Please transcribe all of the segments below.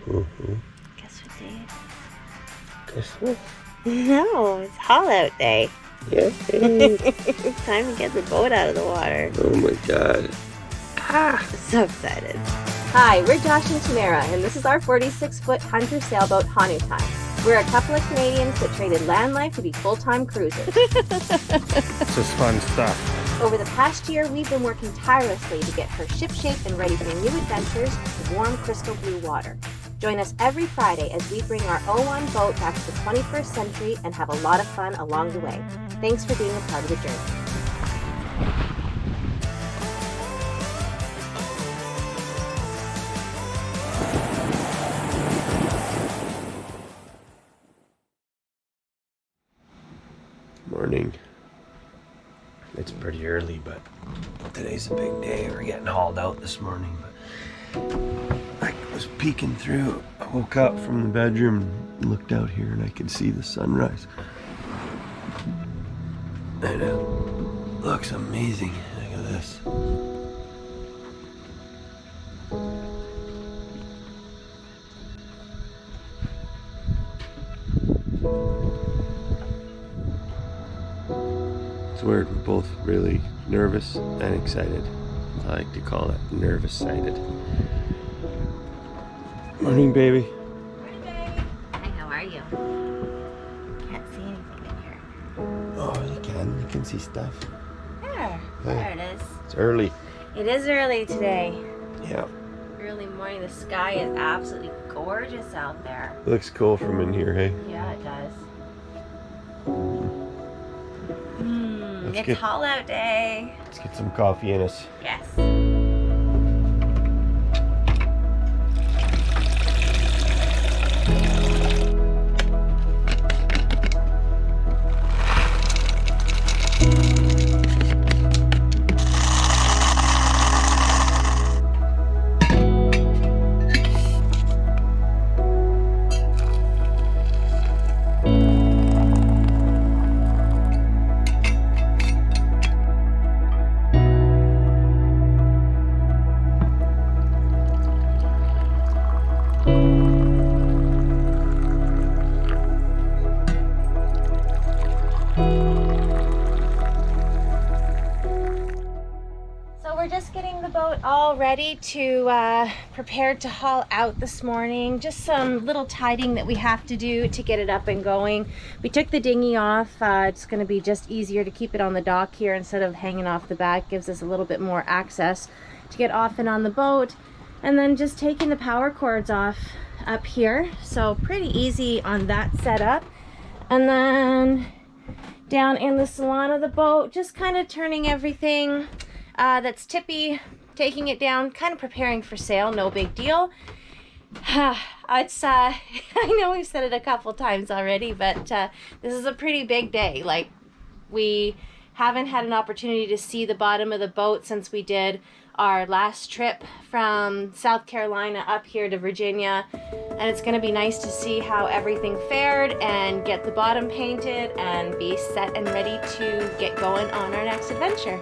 Mm-hmm. Guess what day it is? Christmas? No, it's haul out day. Yeah. It's time to get the boat out of the water. Oh my god. I'm so excited. Hi, we're Josh and Tamara, and this is our 46-foot Hunter sailboat Honu time. We're a couple of Canadians that traded land life to be full-time cruisers. This is fun stuff. Over the past year, we've been working tirelessly to get her shipshape and ready for new adventures with warm crystal blue water. Join us every Friday as we bring our O1 boat back to the 21st century and have a lot of fun along the way. Thanks for being a part of the journey. Morning. It's pretty early, but today's a big day. We're getting hauled out this morning, but I was peeking through. I woke up from the bedroom and looked out here and I could see the sunrise. And it looks amazing. Look at this. It's weird, we're both really nervous and excited. I like to call it nervous-sided. Morning, baby. Morning, baby. Hi, how are you? Can't see anything in here. Oh, you can see stuff. There. Hey. There it is. It's early. It is early today. Yeah. Early morning. The sky is absolutely gorgeous out there. Looks cool from in here, hey? Yeah, it does. It's get- haul out day. Let's get some coffee in us. Yes. We're just getting the boat all ready to prepared to haul out this morning. Just some little tidying that we have to do to get it up and going. We took the dinghy off. It's going to be just easier to keep it on the dock here instead of hanging off the back. Gives us a little bit more access to get off and on the boat. And then just taking the power cords off up here. So pretty easy on that setup. And then down in the salon of the boat, just kind of turning everything that's tippy, taking it down, kind of preparing for sail, no big deal. It's I know we've said it a couple times already, but this is a pretty big day. Like, we haven't had an opportunity to see the bottom of the boat since we did our last trip from South Carolina up here to Virginia, and it's going to be nice to see how everything fared and get the bottom painted and be set and ready to get going on our next adventure.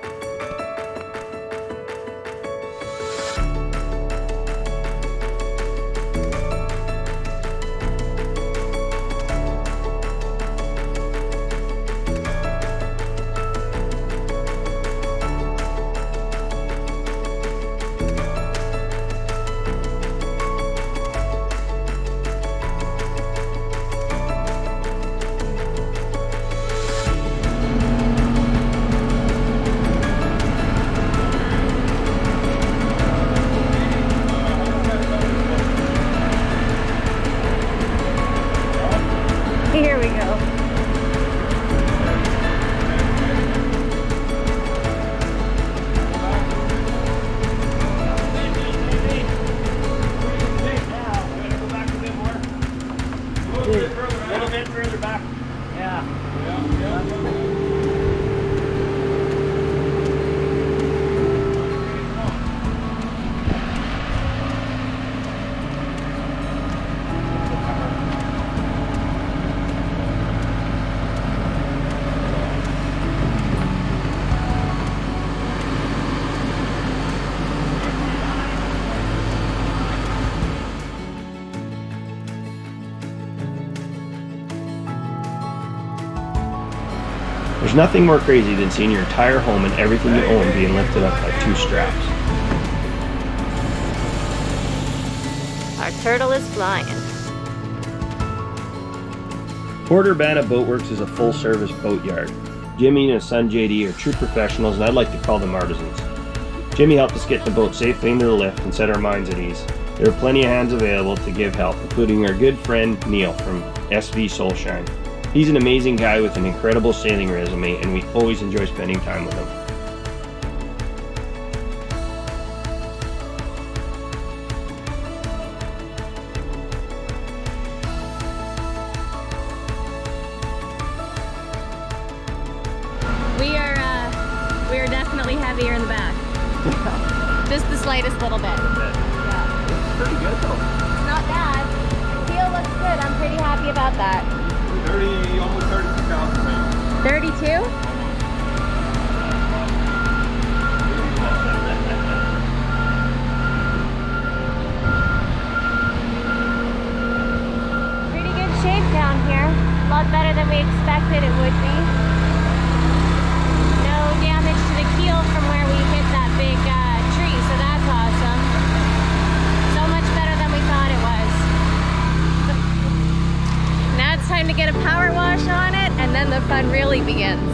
There's nothing more crazy than seeing your entire home and everything you own being lifted up by 2 straps. Our turtle is flying. Port Urbanna Boatworks is a full-service boat yard. Jimmy and his son JD are true professionals, and I'd like to call them artisans. Jimmy helped us get the boat safely into the lift and set our minds at ease. There are plenty of hands available to give help, including our good friend Neil from SV Soulshine. He's an amazing guy with an incredible sailing resume, and we always enjoy spending time with him. We are definitely heavier in the back. Just the slightest little bit. Yeah. It's pretty good though. It's not bad. The keel looks good. I'm pretty happy about that. 30, almost 32,000 pounds. 32? Pretty good shape down here. A lot better than we expected it would be. No damage to the keel from where we hit that big tree, so that's awesome. So much better than we thought it was. Now it's time to get a power wash on it, and then the fun really begins.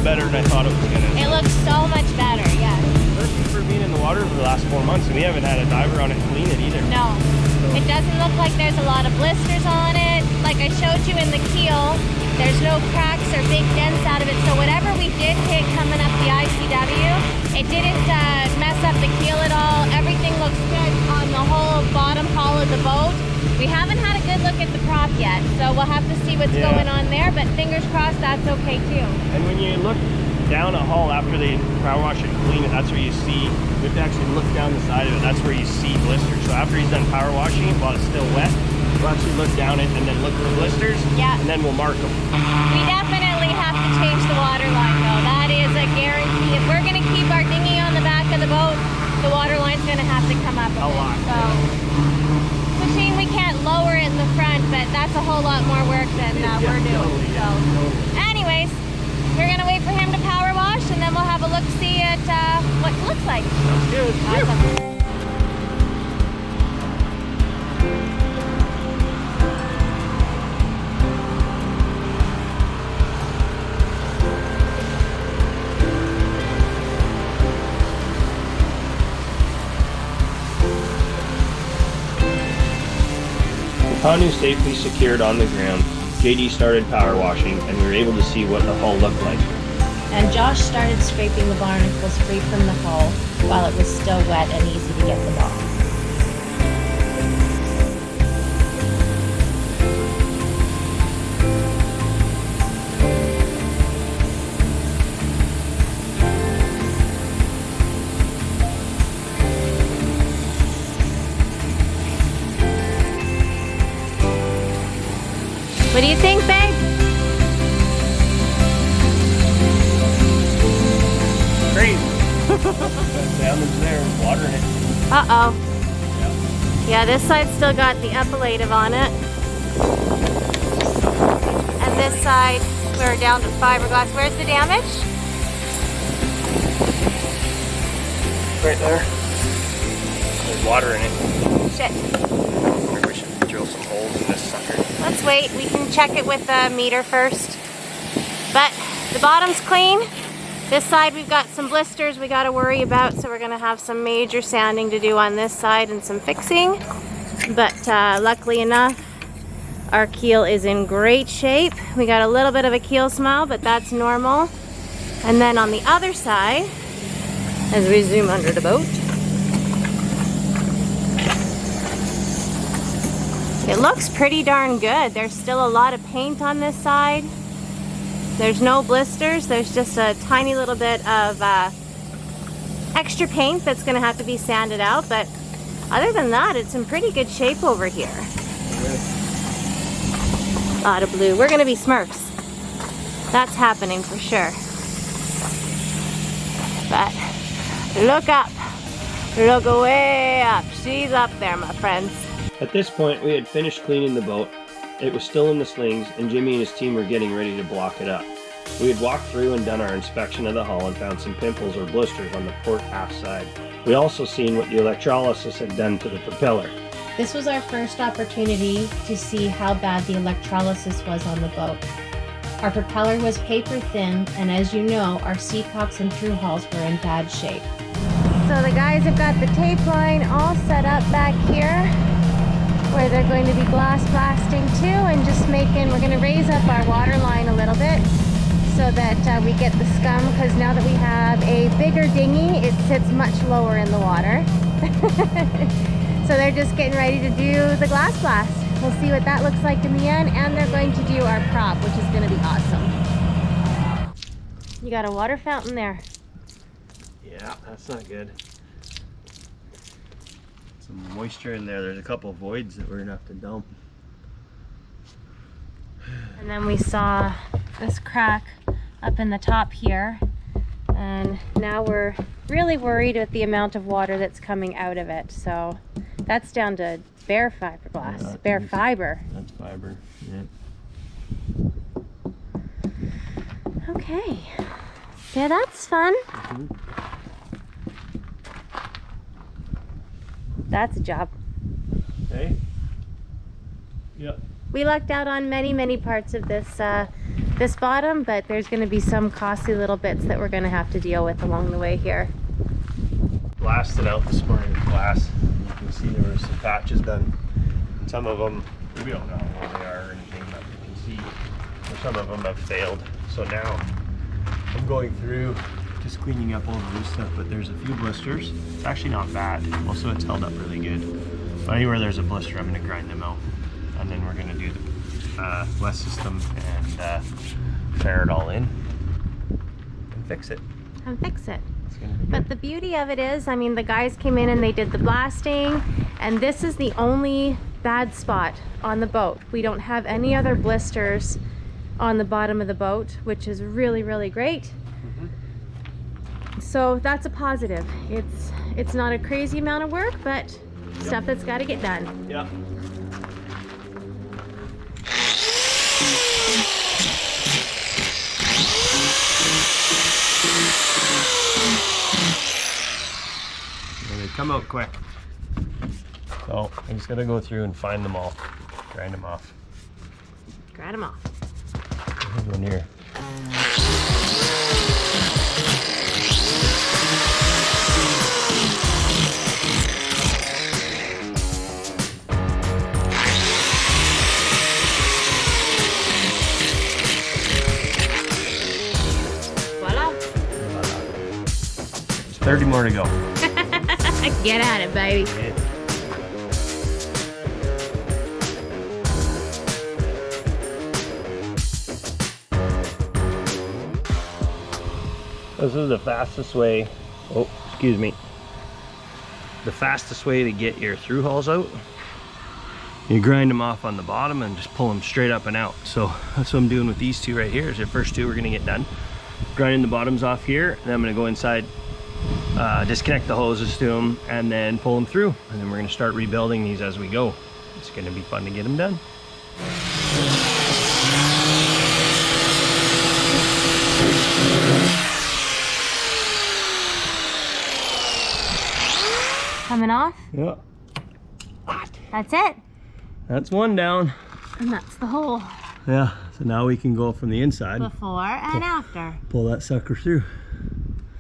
Better than I thought it was gonna. It looks so much better, yeah. Especially for being in the water for the last 4 months, and we haven't had a diver on it clean it either. No, it doesn't look like there's a lot of blisters on it. Like I showed you in the keel, there's no cracks or big dents out of it. So whatever we did hit coming up the ICW, it didn't mess up the keel at all. Everything looks good on the whole bottom hull of the boat. We haven't had a good look at the prop yet, so we'll have to see what's going on there, but fingers crossed that's okay too. And when you look down a hull after they power wash it and clean it, that's where you see, you have to actually look down the side of it, that's where you see blisters. So after he's done power washing it while it's still wet, we'll actually look down it and then look for blisters, and then we'll mark them. We definitely have to change the water line though, that is a guarantee. If we're going to keep our dinghy on the back of the boat, the water line's going to have to come up a lot. So. Machine, we can't lower it in the front, but that's a whole lot more work than we're doing. So, anyways, we're gonna wait for him to power wash, and then we'll have a look see at what it looks like. Sounds good. Awesome. Honu safely secured on the ground, JD started power washing, and we were able to see what the hull looked like. And Josh started scraping the barnacles free from the hull while it was still wet and easy to get them off. What do you think, babe? Great. Salmon's there, water in it. Uh-oh. Yeah, this side's still got the epilative on it. And this side, we're down to fiberglass. Where's the damage? Right there. There's water in it. Shit. Maybe we should drill some holes in this sucker. Let's wait. We can check it with the meter first. But the bottom's clean. This side we've got some blisters we got to worry about, so we're going to have some major sanding to do on this side and some fixing. But luckily enough, our keel is in great shape. We got a little bit of a keel smile, but that's normal. And then on the other side, as we zoom under the boat. It looks pretty darn good. There's still a lot of paint on this side. There's no blisters. There's just a tiny little bit of extra paint that's gonna have to be sanded out, but other than that, it's in pretty good shape over here. A lot of blue. We're gonna be Smurfs. That's happening for sure. But look up. Look way up. She's up there, my friends. At this point, we had finished cleaning the boat. It was still in the slings, and Jimmy and his team were getting ready to block it up. We had walked through and done our inspection of the hull and found some pimples or blisters on the port aft side. We also seen what the electrolysis had done to the propeller. This was our first opportunity to see how bad the electrolysis was on the boat. Our propeller was paper thin, and as you know, our seacocks and thru hulls were in bad shape. So the guys have got the tape line all set up back here, where they're going to be glass blasting too, and just we're going to raise up our water line a little bit so that we get the scum, because now that we have a bigger dinghy, it sits much lower in the water. So they're just getting ready to do the glass blast. We'll see what that looks like in the end, and they're going to do our prop, which is going to be awesome. You got a water fountain there. Yeah, that's not good. Some moisture in there. There's a couple of voids that we're gonna have to dump. And then we saw this crack up in the top here, and now we're really worried with the amount of water that's coming out of it. So that's down to bare fiberglass, Yeah, bare fiber. That's fiber, yeah. Okay, so that's fun. That's a job. Okay. Yep. We lucked out on many parts of this this bottom, but there's going to be some costly little bits that we're going to have to deal with along the way here. Blasted out this morning with glass. You can see there were some patches done. Some of them, we don't know what they are or anything, but you can see some of them have failed. So now I'm going through, just cleaning up all the loose stuff, but there's a few blisters. It's actually not bad. Most of it's held up really good. But anywhere there's a blister, I'm going to grind them out. And then we're going to do the wet system and tear it all in and fix it. And fix it. But the beauty of it is, I mean, the guys came in and they did the blasting, and this is the only bad spot on the boat. We don't have any other blisters on the bottom of the boat, which is really great. So that's a positive. It's not a crazy amount of work, but stuff that's got to get done. Yeah. They come out quick. So I just gotta go through and find them all, grind them off. Grind them off. There's one here. Voila. 30 more to go. Get at it, baby. This is the fastest way, oh, excuse me. The fastest way to get your through hulls out. You grind them off on the bottom and just pull them straight up and out. So that's what I'm doing with these two right here. Is the first two we're gonna get done. Grinding the bottoms off here, and then I'm gonna go inside, disconnect the hoses to them, and then pull them through. And then we're gonna start rebuilding these as we go. It's gonna be fun to get them done. Coming off? Yeah. That's it. That's one down. And that's the hole. Yeah, so now we can go from the inside. Before and after. Pull that sucker through.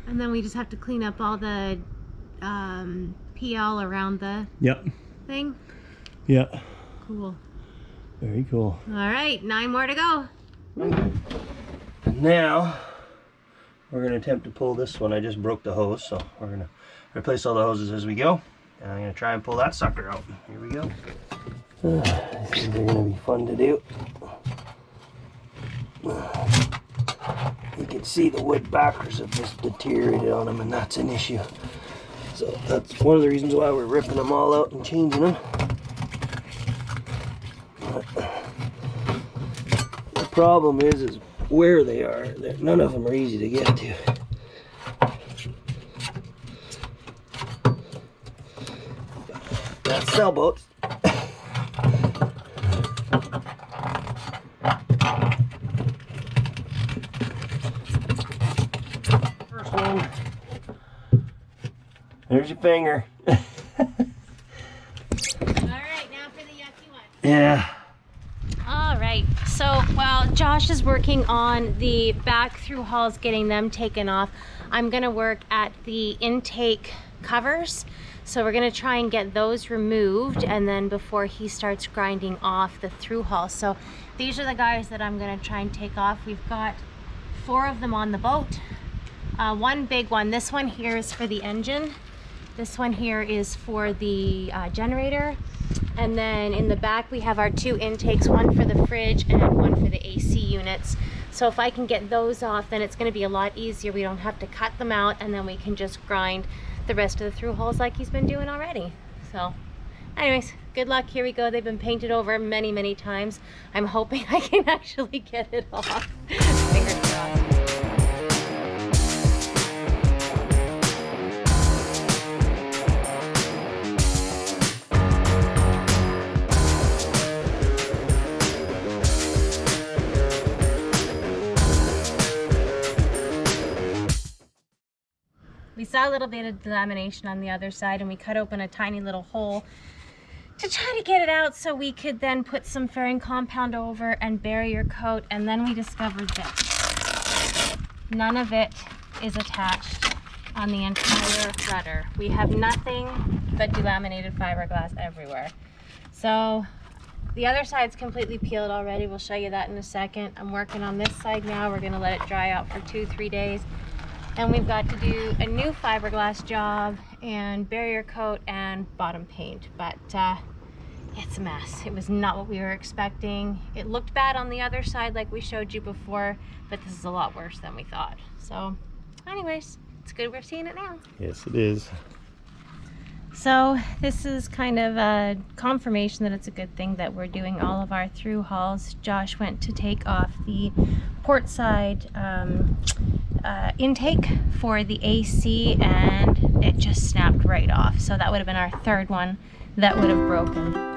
And then we just have to clean up all the PL around the thing. Yeah. Cool. Very cool. All right, 9 more to go. And now we're gonna attempt to pull this one. I just broke the hose, so we're gonna replace all the hoses as we go. And I'm gonna try and pull that sucker out. Here we go. These are gonna be fun to do. You can see the wood backers have just deteriorated on them, and that's an issue. So that's one of the reasons why we're ripping them all out and changing them. But the problem is where they are. None of them are easy to get to. That's sailboats. First one. There's your finger. All right, now for the yucky one. Yeah. All right, so while Josh is working on the back through hulls, getting them taken off, I'm gonna work at the intake covers. So we're gonna try and get those removed, and then before he starts grinding off the through hull. So these are the guys that I'm gonna try and take off. We've got 4 of them on the boat. One big one, this one here is for the engine. This one here is for the generator. And then in the back we have our 2 intakes, one for the fridge and one for the AC units. So if I can get those off, then it's going to be a lot easier. We don't have to cut them out, and then we can just grind the rest of the through hulls like he's been doing already. So anyways, good luck. Here we go. They've been painted over many times. I'm hoping I can actually get it off. Fingers crossed. We saw a little bit of delamination on the other side, and we cut open a tiny little hole to try to get it out so we could then put some fairing compound over and barrier coat. And then we discovered this. None of it is attached on the entire rudder. We have nothing but delaminated fiberglass everywhere. So the other side's completely peeled already. We'll show you that in a second. I'm working on this side now. We're gonna let it dry out for 2-3 days. And we've got to do a new fiberglass job and barrier coat and bottom paint, but it's a mess. It was not what we were expecting. It looked bad on the other side like we showed you before, but this is a lot worse than we thought. So anyways, it's good we're seeing it now. Yes, it is. So this is kind of a confirmation that it's a good thing that we're doing all of our through hulls. Josh went to take off the port side intake for the AC, and it just snapped right off. So that would have been our 3rd one that would have broken.